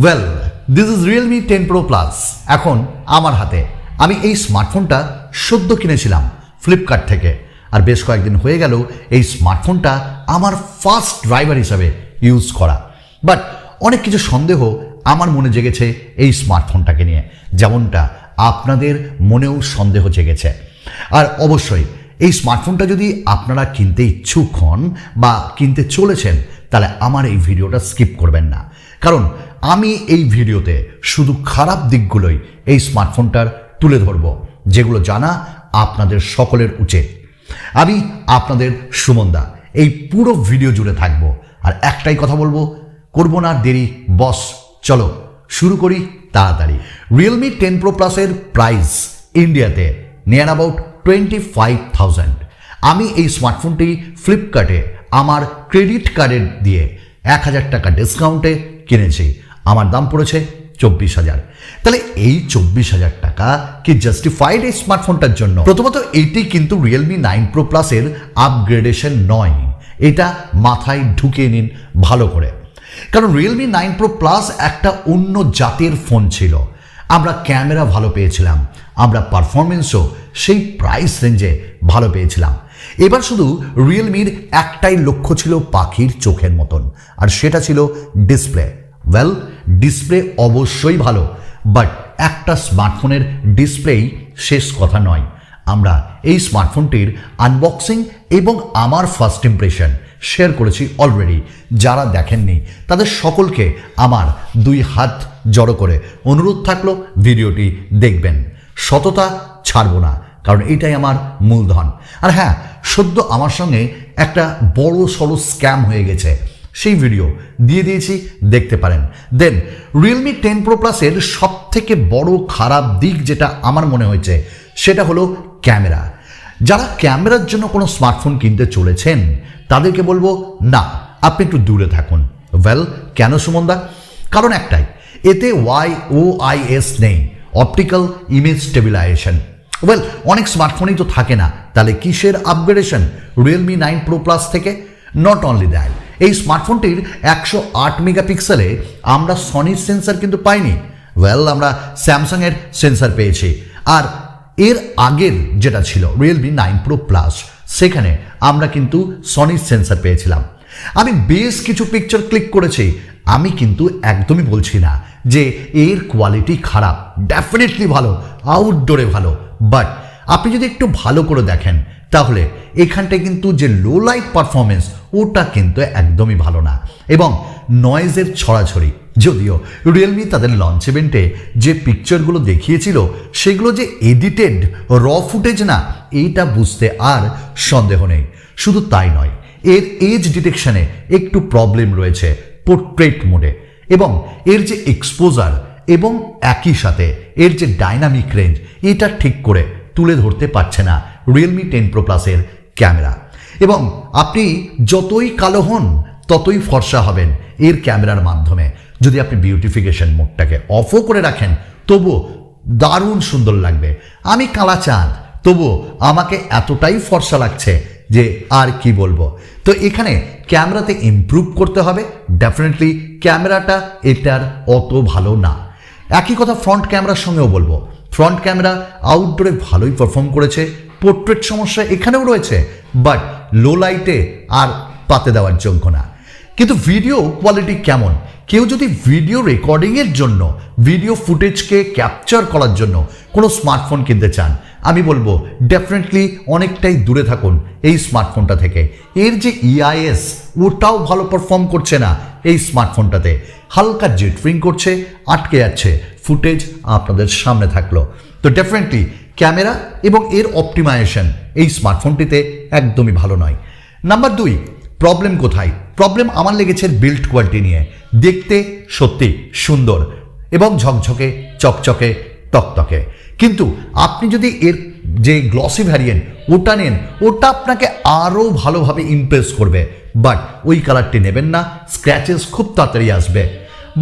Well this is Realme 10 Pro Plus এখন আমার হাতে। আমি এই স্মার্টফোনটা সদ্য কিনেছিলাম ফ্লিপকার্ট থেকে, আর বেশ কয়েকদিন হয়ে গেল এই স্মার্টফোনটা আমার ফার্স্ট ড্রাইভার হিসাবে ইউজ করা। বাট অনেক কিছু সন্দেহ আমার মনে জেগেছে এই স্মার্টফোনটাকে নিয়ে, যেমনটা আপনাদের মনেও সন্দেহ জেগেছে। আর অবশ্যই এই স্মার্টফোনটা যদি আপনারা কিনতে ইচ্ছুক হন বা কিনতে চলেছেন, তাহলে আমার এই ভিডিওটা স্কিপ করবেন না, কারণ আমি এই ভিডিওতে শুধু খারাপ দিকগুলোই এই স্মার্টফোনটার তুলে ধরব, যেগুলো জানা আপনাদের সকলের উচিত। আমি আপনাদের সুমনদা এই পুরো ভিডিও জুড়ে থাকবো, আর একটাই কথা বলবো, করবো না দেরি বস, চলো শুরু করি তাড়াতাড়ি। রিয়েলমি 10 Pro Plus এর প্রাইস ইন্ডিয়াতে নিয়ার অ্যাবাউট 25,000। আমি এই স্মার্টফোনটি ফ্লিপকার্টে আমার ক্রেডিট কার্ডের দিয়ে 1,000 টাকা ডিসকাউন্টে কিনেছি। আমার দাম পড়েছে 24,000। তাহলে এই 24,000 টাকা কি জাস্টিফাইড এই স্মার্টফোনটার জন্য? প্রথমত এটি কিন্তু রিয়েলমি 9 Pro Plus এর আপগ্রেডেশন নয়, এটা মাথায় ঢুকিয়ে নিন ভালো করে। কারণ রিয়েলমি 9 Pro Plus একটা অন্য জাতের ফোন ছিল। আমরা ক্যামেরা ভালো পেয়েছিলাম, আমরা পারফরমেন্সও সেই প্রাইস রেঞ্জে ভালো পেয়েছিলাম। এবার শুধু রিয়েলমির একটাই লক্ষ্য ছিল পাখির চোখের মতন, আর সেটা ছিল ডিসপ্লে। ওয়েল, ডিসপ্লে অবশ্যই ভালো, বাট একটা স্মার্টফোনের ডিসপ্লেই শেষ কথা নয়। আমরা এই স্মার্টফোনটির আনবক্সিং এবং আমার ফার্স্ট ইমপ্রেশন শেয়ার করেছি অলরেডি। যারা দেখেননি তাদের সকলকে আমার 2 হাত জড়ো করে অনুরোধ থাকলো ভিডিওটি দেখবেন। সততা ছাড়বো না, কারণ এটাই আমার মূলধন। আর হ্যাঁ, সদ্য আমার সঙ্গে একটা বড় সড়ো স্ক্যাম হয়ে গেছে, সেই ভিডিও দিয়ে দিয়েছি, দেখতে পারেন। দেন রিয়েলমি 10 Pro Plus এর সব থেকে বড় খারাপ দিক যেটা আমার মনে হয়েছে সেটা হলো ক্যামেরা। যারা ক্যামেরার জন্য কোনো স্মার্টফোন কিনতে চলেছেন তাদেরকে বলবো না, আপনি একটু দূরে থাকুন। ওয়েল, কেন সুমনদা? কারণ একটাই, এতে OIS নেই, অপটিক্যাল ইমেজ স্টেবিলাইজেশন। ওয়েল, অনেক স্মার্টফোনই তো থাকে না, তাহলে কিসের আপগ্রেডেশন রিয়েলমি 9 Pro Plus থেকে? নট অনলি দ্যাট, এই স্মার্টফোনটির 108 মেগাপিক্সেলে আমরা সনির সেন্সার কিন্তু পাইনি। ওয়েল, আমরা স্যামসাংয়ের সেন্সার পেয়েছি। আর এর আগের যেটা ছিল রিয়েলমি 9 Pro Plus, সেখানে আমরা কিন্তু সনির সেন্সার পেয়েছিলাম। আমি বেশ কিছু পিকচার ক্লিক করেছি, আমি কিন্তু একদমই বলছি না যে এর কোয়ালিটি খারাপ, ডেফিনেটলি ভালো, আউটডোরে ভালো। বাট আপনি যদি একটু ভালো করে দেখেন তাহলে এখানটায় কিন্তু যে লো লাইট পারফরমেন্স, ওটা কিন্তু একদমই ভালো না। এবং নয়েজের ছড়াছড়ি, যদিও রিয়েলমি তাদের লঞ্চ ইভেন্টে যে পিকচারগুলো দেখিয়েছিল সেগুলো যে এডিটেড র ফুটেজ না, এইটা বুঝতে আর সন্দেহ নেই। শুধু তাই নয়, এর এজ ডিটেকশনে একটু প্রবলেম রয়েছে পোর্ট্রেট মোডে, এবং এর যে এক্সপোজার এবং একই সাথে এর যে ডাইনামিক রেঞ্জ, এটা ঠিক করে তুলে ধরতে পারছে না রিয়েলমি 10 Pro Plus এর ক্যামেরা। এবং আপনি যতই কালো হন ততই ফর্সা হবেন এর ক্যামেরার মাধ্যমে। যদি আপনি বিউটিফিকেশন মোডটাকে অফও করে রাখেন তবুও দারুণ সুন্দর লাগবে। আমি কালা চাঁদ, তবুও আমাকে এতটাই ফর্সা লাগছে যে আর কি বলবো। তো এখানে ক্যামেরাতে ইমপ্রুভ করতে হবে ডেফিনেটলি। ক্যামেরাটা এটার অত ভালো না। একই কথা ফ্রন্ট ক্যামেরার সঙ্গেও বলবো। ফ্রন্ট ক্যামেরা আউটডোরে ভালোই পারফর্ম করেছে, পোর্ট্রেট সমস্যা এখানেও রয়েছে, বাট লো লাইটে আর পাতে দেওয়ার যোগ্য না। কিন্তু ভিডিও কোয়ালিটি কেমন? কেউ যদি ভিডিও রেকর্ডিংয়ের জন্য, ভিডিও ফুটেজকে ক্যাপচার করার জন্য কোনো স্মার্টফোন কিনতে চান, আমি বলবো ডেফিনেটলি অনেকটাই দূরে থাকুন এই স্মার্টফোনটা থেকে। এর যে EIS, ওটাও ভালো পারফর্ম করছে না এই স্মার্টফোনটাতে। হালকা জিটরিং করছে, আটকে যাচ্ছে, ফুটেজ আপনাদের সামনে থাকলো। তো ডেফিনেটলি ক্যামেরা এবং এর অপটিমাইজেশন এই স্মার্টফোনটিতে একদমই ভালো নয়। নাম্বার 2, প্রবলেম কোথায়? প্রবলেম আমার লেগেছে বিল্ড কোয়ালিটি নিয়ে। দেখতে সত্যি সুন্দর এবং ঝকঝকে, চকচকে, তকতকে, কিন্তু আপনি যদি এর যে গ্লসি ভ্যারিয়েন্ট ওটা নেন, ওটা আপনাকে আরও ভালোভাবে ইমপ্রেস করবে। বাট ওই কালারটি নেবেন না, স্ক্র্যাচেস খুব তাড়াতাড়ি আসবে।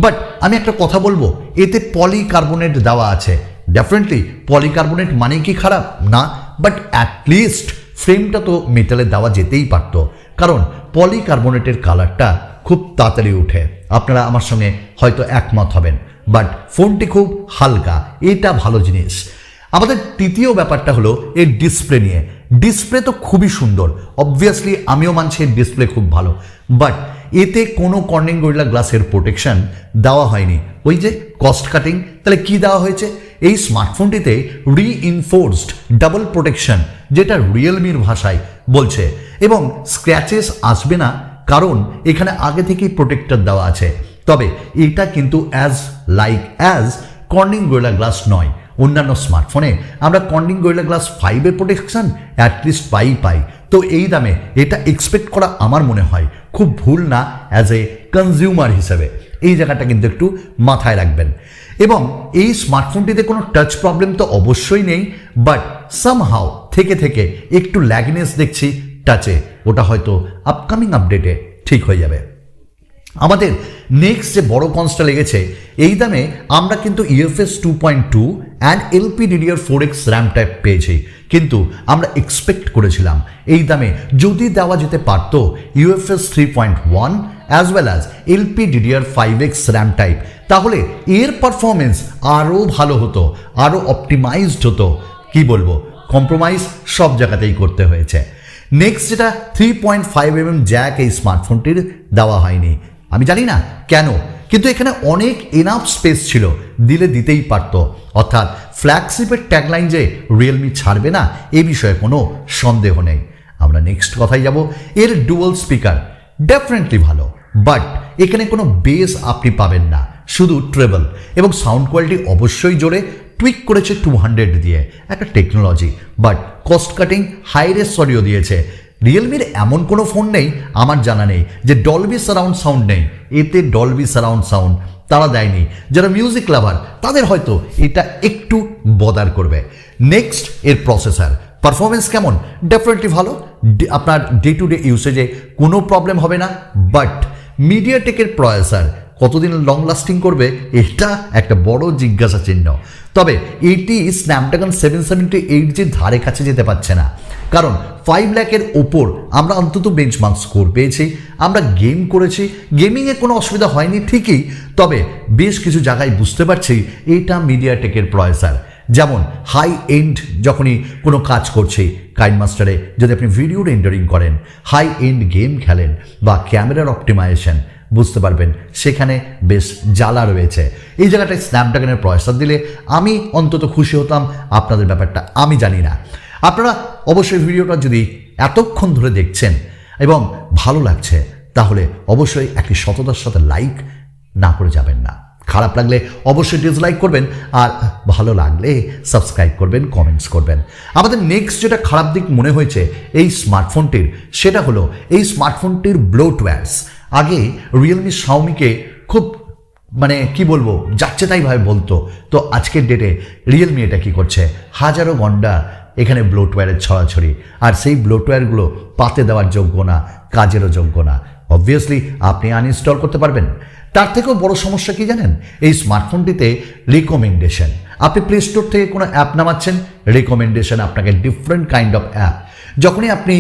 বাট আমি একটা কথা বলবো, এতে পলিকার্বনেট দেওয়া আছে। ডেফিনেটলি পলিকার্বনেট মানে কি খারাপ না, বাট অ্যাটলিস্ট ফ্রেমটা তো মেটালে দেওয়া যেতেই পারত, কারণ পলিকার্বনেটের কালারটা খুব তাড়াতাড়ি উঠে। আপনারা আমার সঙ্গে হয়তো একমত হবেন, বাট ফোনটি খুব হালকা, এটা ভালো জিনিস। আমাদের তৃতীয় ব্যাপারটা হলো এর ডিসপ্লে নিয়ে। ডিসপ্লে তো খুবই সুন্দর, অবভিয়াসলি আমিও মানছি এর ডিসপ্লে খুব ভালো, বাট এতে কোনো কর্নিং গরিলা গ্লাসের প্রোটেকশন দেওয়া হয়নি। ওই যে কস্ট কাটিং, তাহলে কি দেওয়া হয়েছে? এই স্মার্টফোনটিতে রিইনফোর্সড ডাবল প্রোটেকশন, যেটা রিয়েলমির ভাষায় বলছে, এবং স্ক্র্যাচেস আসবে না, কারণ এখানে আগে থেকেই প্রোটেক্টর দেওয়া আছে। তবে এটা কিন্তু অ্যাজ কর্নিং গরিলা গ্লাস নয়। অন্যান্য স্মার্টফোনে আমরা কর্নিং গরিলা গ্লাস 5-এর প্রোটেকশন অ্যাটলিস্ট পাই, তো এই দামে এটা এক্সপেক্ট করা আমার মনে হয় খুব ভুল না অ্যাজ এ কনজিউমার হিসেবে। এই জায়গাটা কিন্তু একটু মাথায় রাখবেন। এবং এই স্মার্টফোনটিতে কোনো টাচ প্রবলেম তো অবশ্যই নেই, বাট সামহাও থেকে একটু ল্যাগনেস দেখছি টাচে, ওটা হয়তো আপকামিং আপডেটে ঠিক হয়ে যাবে। আমাদের নেক্সট যে বড় কনসটা লেগেছে, এই দামে আমরা কিন্তু UFS 2.2 and LPDDR4X RAM type পেয়েছি, কিন্তু আমরা এক্সপেক্ট করেছিলাম এই দামে যদি দেওয়া যেতে পারত UFS 3.1 as well as LPDDR5X RAM type, তাহলে এর পারফরমেন্স আরও ভালো হতো, আরও অপটিমাইজড হতো। কি বলবো, কম্প্রোমাইজ সব জায়গাতেই করতে হয়েছে। নেক্সট যেটা 3.5mm জ্যাক এই স্মার্টফোনটির দেওয়া হয়নি। আমি জানি না কেন, কিন্তু এখানে অনেক এনাফ স্পেস ছিল, দিতেই পারত। অর্থাৎ ফ্ল্যাগশিপের ট্যাগলাইন যে রিয়েলমি ছাড়বে না, এ বিষয়ে কোনো সন্দেহ নেই। আমরা নেক্সট কথায় যাব। এর ডুয়াল স্পিকার ডেফিনেটলি ভালো, বাট এখানে কোনো বেস আপনি পাবেন না, শুধু ট্রেবল, এবং সাউন্ড কোয়ালিটি অবশ্যই জোরে টুইক করেছে 200 দিয়ে, একটা technology, but cost cutting hi res audio দিয়েছে। রিয়েলমির এমন কোনো ফোন নেই আমার জানা নেই যে ডলবি সারাউন্ড সাউন্ড নেই, এতে ডলবি সারাউন্ড সাউন্ড তারা দেয়নি। যারা মিউজিক লাভার তাদের হয়তো এটা একটু বদার করবে। নেক্সট এর প্রসেসর পারফরমেন্স কেমন? ডেফিনেটলি ভালো, আপনার ডে টু ডে ইউসেজে কোনো প্রবলেম হবে না, বাট মিডিয়াটেকের প্রসেসর কতদিন লং লাস্টিং করবে এটা একটা বড় জিজ্ঞাসা চিহ্ন। তবে এটি স্ন্যাপড্রাগন 778 ধারে কাছে যেতে পারছে না, কারণ 5 লাখের ওপর আমরা অন্তত বেঞ্চমার্ক স্কোর পেয়েছি। আমরা গেম করেছি, গেমিংয়ে কোনো অসুবিধা হয়নি ঠিকই, তবে বেশ কিছু জায়গায় বুঝতে পারছি এটা মিডিয়াটেকের প্রসেসর। যেমন হাই এন্ড যখনই কোনো কাজ করছি, কাইনমাস্টারে যদি আপনি ভিডিও রেন্ডারিং করেন, হাই এন্ড গেম খেলেন বা ক্যামেরার অপটিমাইজেশন, বুঝতে পারবেন সেখানে বেশ জ্বালা রয়েছে। এই জায়গাটায় স্ন্যাপড্রাগনের প্রসেসর দিলে আমি অন্তত খুশি হতাম। আপনাদের ব্যাপারটা আমি জানি না। আপনারা অবশ্যই ভিডিওটা যদি এতক্ষণ ধরে দেখছেন এবং ভালো লাগছে, তাহলে অবশ্যই একটি সততার সাথে লাইক না করে যাবেন না। খারাপ লাগলে অবশ্যই ডিসলাইক করবেন, আর ভালো লাগলে সাবস্ক্রাইব করবেন, কমেন্টস করবেন। আমাদের নেক্সট যেটা খারাপ দিক মনে হয়েছে এই স্মার্টফোনটির, সেটা হলো এই স্মার্টফোনটির ব্লোটওয়্যারস। আগে রিয়েলমি শাওমিকে খুব কি বলবো, যাচ্ছে তাইভাবে বলতো, তো আজকের ডেটে রিয়েলমি এটা কি করছে, হাজারো ঘন্টা এখানে ব্লোটওয়্যারের ছড়াছড়ি, আর সেই ব্লোটওয়্যারগুলো পাতে দেওয়ার যোগ্য না, কাজেরও যোগ্য না। অবভিয়াসলি আপনি আনইনস্টল করতে পারবেন। তার থেকেও বড় সমস্যা কি জানেন, এই স্মার্টফোনটিতে রিকমেন্ডেশন। আপনি প্লে স্টোর থেকে কোনো অ্যাপ নামাচ্ছেন, রিকমেন্ডেশন আপনাকে ডিফারেন্ট কাইন্ড অফ অ্যাপ। যখনই আপনি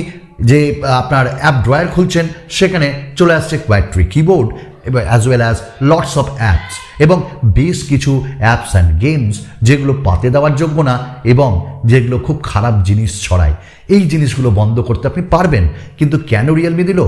যে আপনার অ্যাপ ড্রয়ার খুলছেন, সেখানে চলে আসছে কোয়াড্রি কিবোর্ড এবং as well as lots of apps, এবং বেশ কিছু অ্যাপস অ্যান্ড গেমস যেগুলো পাতে দেওয়ার যোগ্য না এবং যেগুলো খুব খারাপ জিনিস ছড়ায়। এই জিনিসগুলো বন্ধ করতে আপনি পারবেন, কিন্তু কেন রিয়েলমি দিল?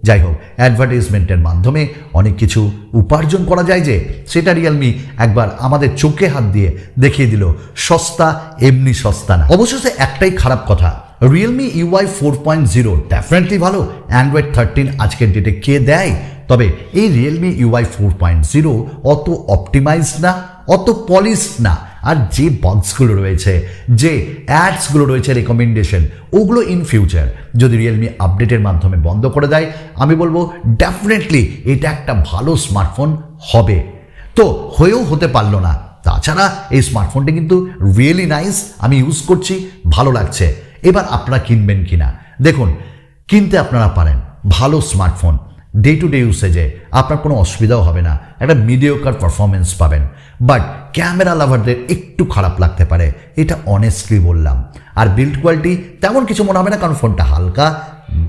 যাই হোক, অ্যাডভার্টাইজমেন্টের মাধ্যমে অনেক কিছু উপার্জন করা যায়, যে সেটা রিয়েলমি একবার আমাদের চোখে হাত দিয়ে দেখিয়ে দিল। সস্তা এমনি সস্তা না। অবশেষে একটাই খারাপ কথা, রিয়েলমি UI 4.0 ডেফিনেটলি ভালো, অ্যান্ড্রয়েড 13 আজকের ডেটে কে দেয়? তবে এই রিয়েলমি UI 4.0 অত অপটিমাইজড না, অত পলিশড না, আর যে বাগসগুলো রয়েছে, যে অ্যাডসগুলো রয়েছে, রেকমেন্ডেশন, ওগুলো ইন ফিউচার যদি রিয়েলমি আপডেটের মাধ্যমে বন্ধ করে দেয়, আমি বলবো ডেফিনেটলি এটা একটা ভালো স্মার্টফোন হবে। তো হয়েও হতে পারলো না। তাছাড়া এই স্মার্টফোনটি কিন্তু রিয়েলি নাইস, আমি ইউজ করছি, ভালো লাগছে। এবার আপনারা কিনবেন কিনা দেখুন, কিনতে আপনারা পারেন। ভালো স্মার্টফোন, ডে টু ডে ইউসেজে আপনার কোনো অসুবিধাও হবে না, একটা মিডিওকার পারফরমেন্স পাবেন। বাট ক্যামেরা লাভারদের একটু খারাপ লাগতে পারে, এটা অনেস্টলি বললাম। আর বিল্ড কোয়ালিটি তেমন কিছু মনে হবে না, কারণ ফোনটা হালকা,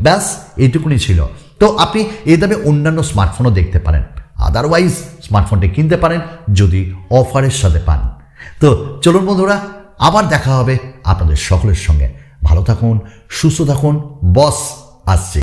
ব্যাস এইটুকুনি ছিল। তো আপনি এই দামে অন্যান্য স্মার্টফোনও দেখতে পারেন, আদারওয়াইজ স্মার্টফোনটি কিনতে পারেন যদি অফারের সাথে পান। তো চলুন বন্ধুরা, আবার দেখা হবে আপনাদের সকলের সঙ্গে। ভালো থাকুন, সুস্থ থাকুন, বস আসছে।